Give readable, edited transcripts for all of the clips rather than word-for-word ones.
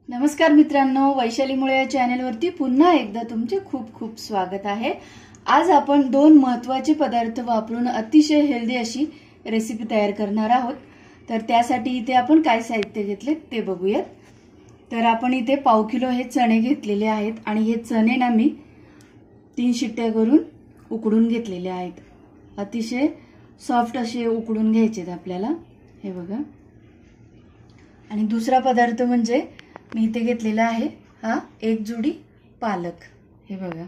नमस्कार मित्रांनो, वैशाली मुळे या चॅनलवरती पुन्हा एकदा तुमचे खूप खूप स्वागत आहे। आज आपण दोन महत्त्वाचे पदार्थ वापरून अतिशय हेल्दी अशी रेसिपी तयार करणार आहोत। तर त्यासाठी इथे आपण काय साहित्य घेतले ते बघूयात। तर आपण इथे पाव किलो हे चणे घेतलेले आहेत आणि हे चणे ना मी 3 शिट्ट्या करून उकडून घेतलेले आहेत। अतिशय सॉफ्ट असे उकडून घ्यायचे आपल्याला, हे बघा। आणि दुसरा पदार्थ म्हणजे मी इथे घेतलेला आहे हा एक जुडी पालक, हे बघा।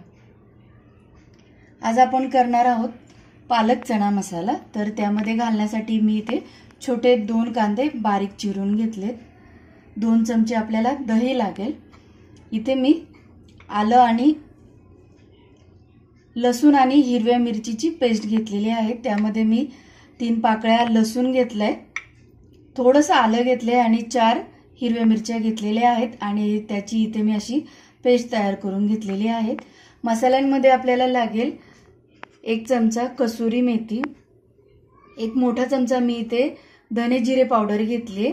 आज आपण करणार आहोत पालक चणा मसाला। तर त्यामध्ये घालण्यासाठी मी इथे छोटे 2 कांदे बारीक चिरून घेतलेत। 2 चमचे आपल्याला दही लागेल। इथे मी आलं आणि लसूण आणि हिरव्या मिरचीची पेस्ट घेतलेली आहे। त्यामध्ये मी 3 पाकळ्या लसूण घेतलाय, थोडंसं आलं घेतलंय आणि 4 हिरव्या मिरच्या घेतलेल्या आहेत आणि त्याची इथे मी अशी पेस्ट तयार करून घेतलेली आहे। मसाल्यांमध्ये आपल्याला लागेल 1 चमचा कसुरी मेथी, 1 मोठा चमचा मी इथे धने जिरे पावडर घेतली,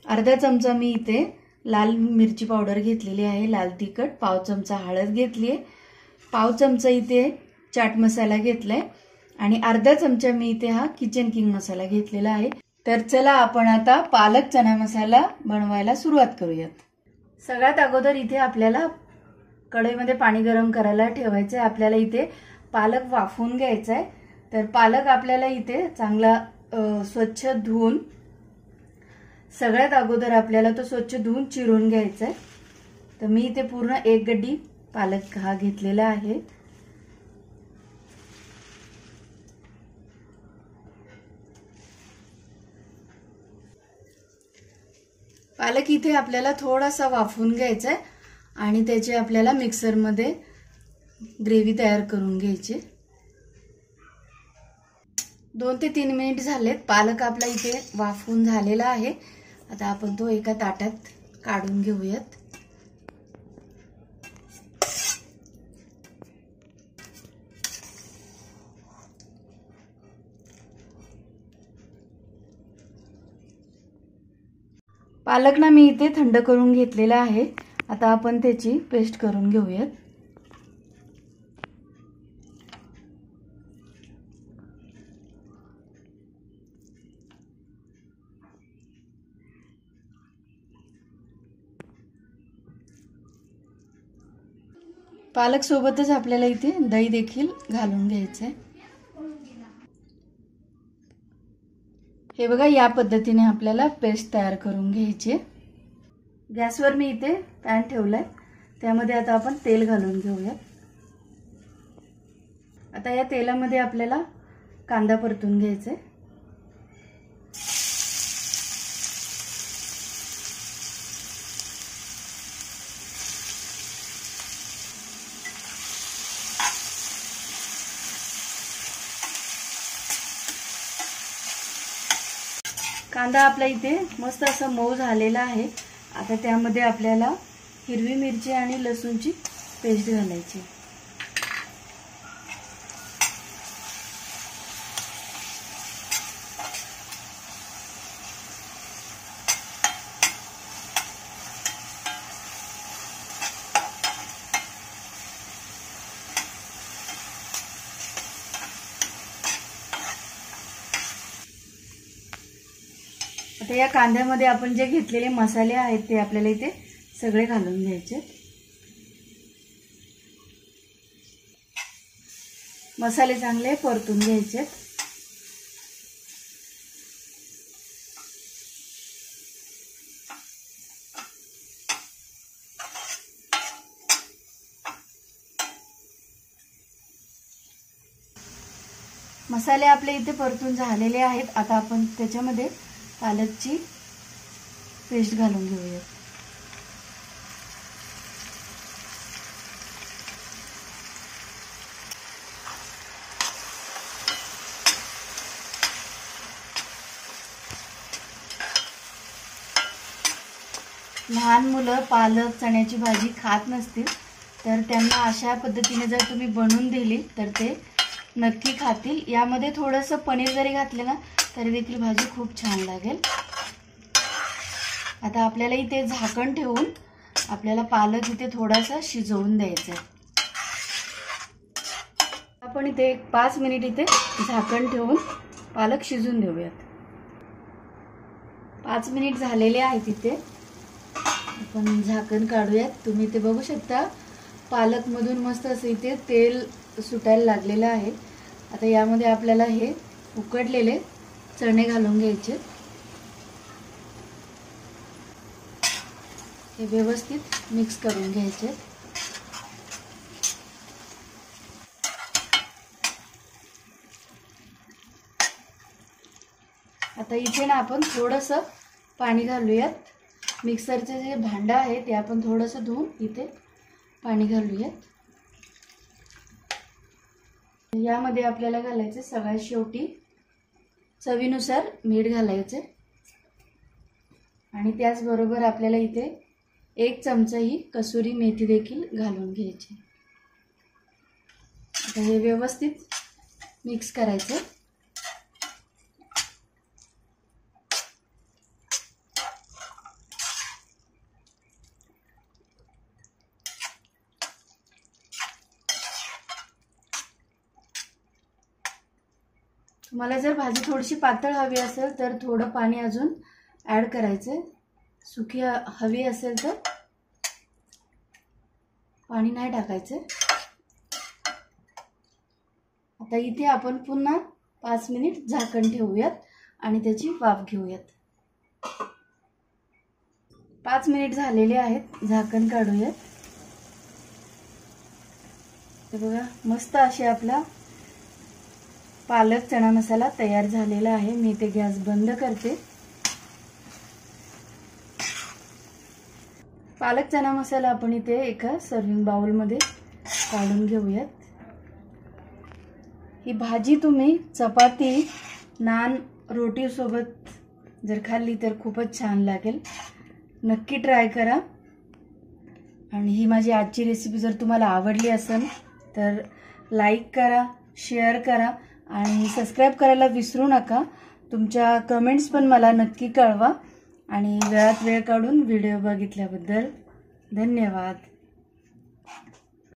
अर्धा चमचा मी इथे लाल मिरची पावडर घेतलेली आहे, लाल तिखट, पाव चमचा हळद घेतली, पाव चमचा इथे चाट मसाला घेतलाय आणि अर्धा चमचा मी इथे हा किचन किंग मसाला घेतलेला आहे। तर चला आपण आता पालक चना मसाला बनवायला सुरुवात करूयात। सगळ्यात अगोदर इथे आपल्याला कढईमध्ये पाणी गरम करायला ठेवायचं आहे। आपल्याला इथे पालक वाफवून घ्यायचा आहे। तर पालक आपल्याला इथे चांगला स्वच्छ धुवून, सगळ्यात अगोदर आपल्याला तो स्वच्छ धुवून चिरून घ्यायचा आहे। तर मी इथे पूर्ण 1 गड्डी पालक हा घेतलेला आहे। पालक इथे आपल्याला थोडासा वाफवून घ्यायचा आहे आणि त्याचे आपल्याला मिक्सर मध्ये ग्रेव्ही तयार करून घ्यायची। 2 ते 3 मिनिट झालेत। पालक आपला इथे वाफवून झालेला आहे। आता आपण तो एका ताटात काढून घेऊयात। पालक ना मी इथे थंड करून घेतलेला आहे। आता आपण त्याची पेस्ट करून घेऊयात। पालक सोबतच आपल्याला इथे दही देखील घालून घ्यायचं आहे। हे बघा, या पद्धतीने आपल्याला पेस्ट तयार करून घ्यायची। गॅसवर मी इथे पॅन ठेवलाय, त्यामध्ये आता आपण तेल घालून घेऊया। आता या तेलामध्ये आपल्याला कांदा परतून घ्यायचा आहे। कांदा आपला इथे मस्त असा मऊ झालेला आहे। आता त्यामध्ये आपल्याला हिरवी मिरची आणि लसूणची पेस्ट घालायची। आता या कांद्यामध्ये आपण जे घेतलेले मसाले आहेत ते आपल्याला इथे सगळे घालून घ्यायचे। मसाले चांगले परतून घ्यायचे। मसाले आपले इथे परतून झालेले आहेत। आता आपण त्याच्यामध्ये पालकची पेस्ट घालून घेऊया। लहान मुलं पालक चण्याची भाजी खात नसतील तर त्यांना अशा पद्धतीने जर तुम्ही बनवून दिली तर ते नक्की खातील। यामध्ये थोडंसं पनीर जरी घातलं ना तरी देखील भाजी खूप छान लागेल। आता आपल्याला इथे झाकण ठेवून आपल्याला पालक इथे थोडासा शिजवून द्यायचा आहे. आपण इथे 5 मिनिट इथे झाकण ठेवून पालक शिजून देऊयात. 5 मिनिट झालेले आहेत. इथे आपण झाकण काढूयात. तुम्ही इथे बघू शकता पालक मधून मस्त असं इथे तेल सुटायला लागलेलं आहे. आता यामध्ये आपल्याला हे उकडलेले चणे घालून घ्यायचे. हे व्यवस्थित मिक्स करून घ्यायचे. आता इथे ना आपण थोडंसं पाणी घालूयात. मिक्सरचे जे भांडं आहे ते आपण थोडंसं धुवून इथे पाणी घालूयात. यामध्ये आपल्याला घालायचे सगळ्यात शेवटी चवीनुसार मीठ घालायचे आणि त्याचबरोबर आपल्याला इथे 1 चमचा ही कसुरी मेथी देखील घालून घ्यायची. आता हे व्यवस्थित मिक्स करायचं. तुम्हाला जर भाजी थोडीशी पातळ हवी असेल तर थोडं पाणी अजून ॲड करायचं. सुकी हवी असेल तर पाणी नाही टाकायचं. आता इथे आपण पुन्हा 5 मिनिट झाकण ठेवूयात आणि त्याची वाफ घेऊयात. 5 मिनिट झालेले आहेत. झाकण काढूयात. ते बघा मस्त असे आपला पालक चणा मसाला तयार झालेला आहे. मी इथे गॅस बंद करते. पालक चणा मसाला आपण इथे एका सर्विंग बाउल मध्ये काढून घेऊयात. ही भाजी तुम्ही चपाती, नान, रोटी सोबत जर खाल्ली तर खूपच छान लागेल. नक्की ट्राय करा. आणि ही माझी आजची रेसिपी जर तुम्हाला आवडली असेल तर लाईक करा, शेअर करा आणि सबस्क्राइब करायला विसरू नका. तुमच्या कमेंट्स पण मला नक्की कळवा. आणि वेळात वेळ काढून व्हिडिओ बघितल्याबद्दल धन्यवाद.